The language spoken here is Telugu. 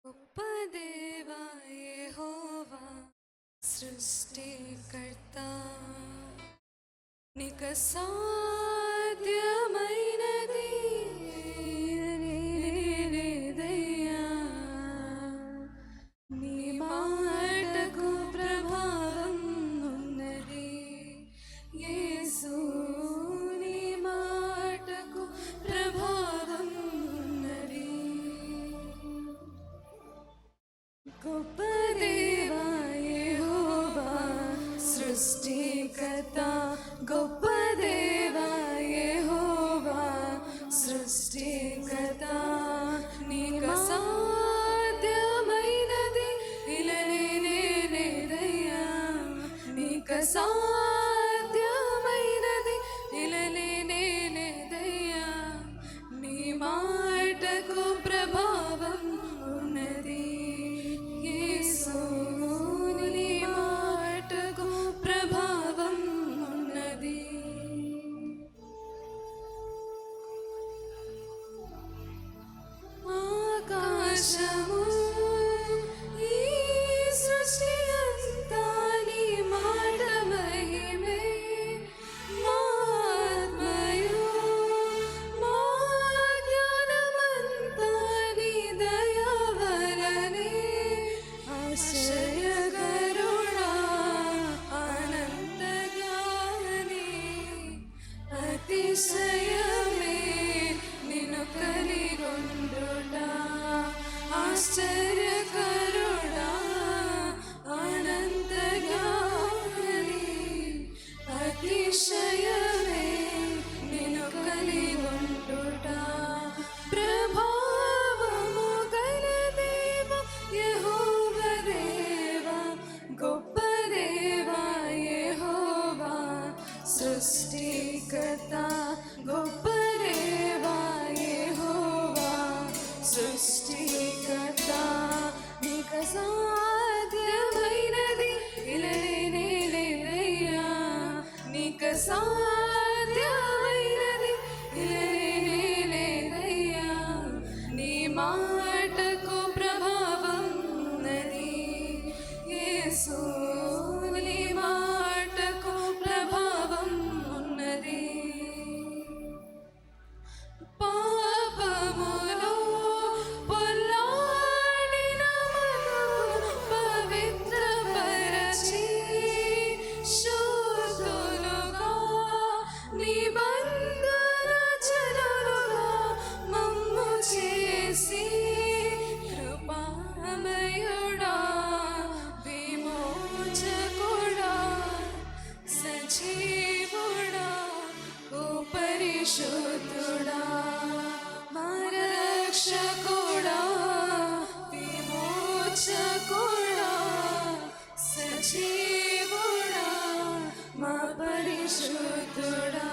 గొప్ప దేవా యెహోవా సృష్టికర్త, నీకు సాధ్యమైనది లేదయ్యా. నీ మాటకు ప్రభావం ఉన్నది యేసు, నీ మాటకు ప్రభావం ఉన్నది. గొప్ప దేవా యెహోవా సృష్టికర్త, గొప్ప దేవా యెహోవా సృష్టికర్త, నీకు సాధ్యమైనది లేదయ్యా. నీకు సాధ్యమైనది లేదయ్యా. నీ మాటకు ప్రభావం ఉన్నది యేసు, నీ మాటకు ప్రభావం ఉన్నది. ఆకాశము ఈ సృష్టి అంతా నీ మాట మహిమే, మా ఆత్మయు మా జ్ఞానమంతా నీ దయ వలనే. ఆశ్చర్యకరుడా అనంత జ్ఞాని, అతిశయమే నిన్ను కలిగొందుట. ఆశ్చర్యకరుడా అనంత జ్ఞాని, అతిశయమే నిన్ను కలిగొందుట. ప్రభావము గల దేవా యెహోవా దేవా, గొప్ప దేవా యెహోవా సృష్టికర్త, గొప్ప దేవా యెహోవా సృష్టికర్త, నీకు సాధ్యమైనది లేదయ్యా. నీకు సాధ్యమైనది లేదయ్యా. నీ మాటకు ప్రభావం ఉన్నది యేసు, నీ మాటకు ప్రభావం ఉన్నది. పాపములో పొల్లాడిన మనసు పవిత్రపరచి, శుద్ధులుగా నిబంధన జనులుగా మమ్ము చేసి, కృపామయుడా విమోచకుడా సజీవుడా ఓ పరిశుద్ధుడా, మా రక్షకుడా విమోచకుడా సజీవుడా మా పరిశుద్ధుడా.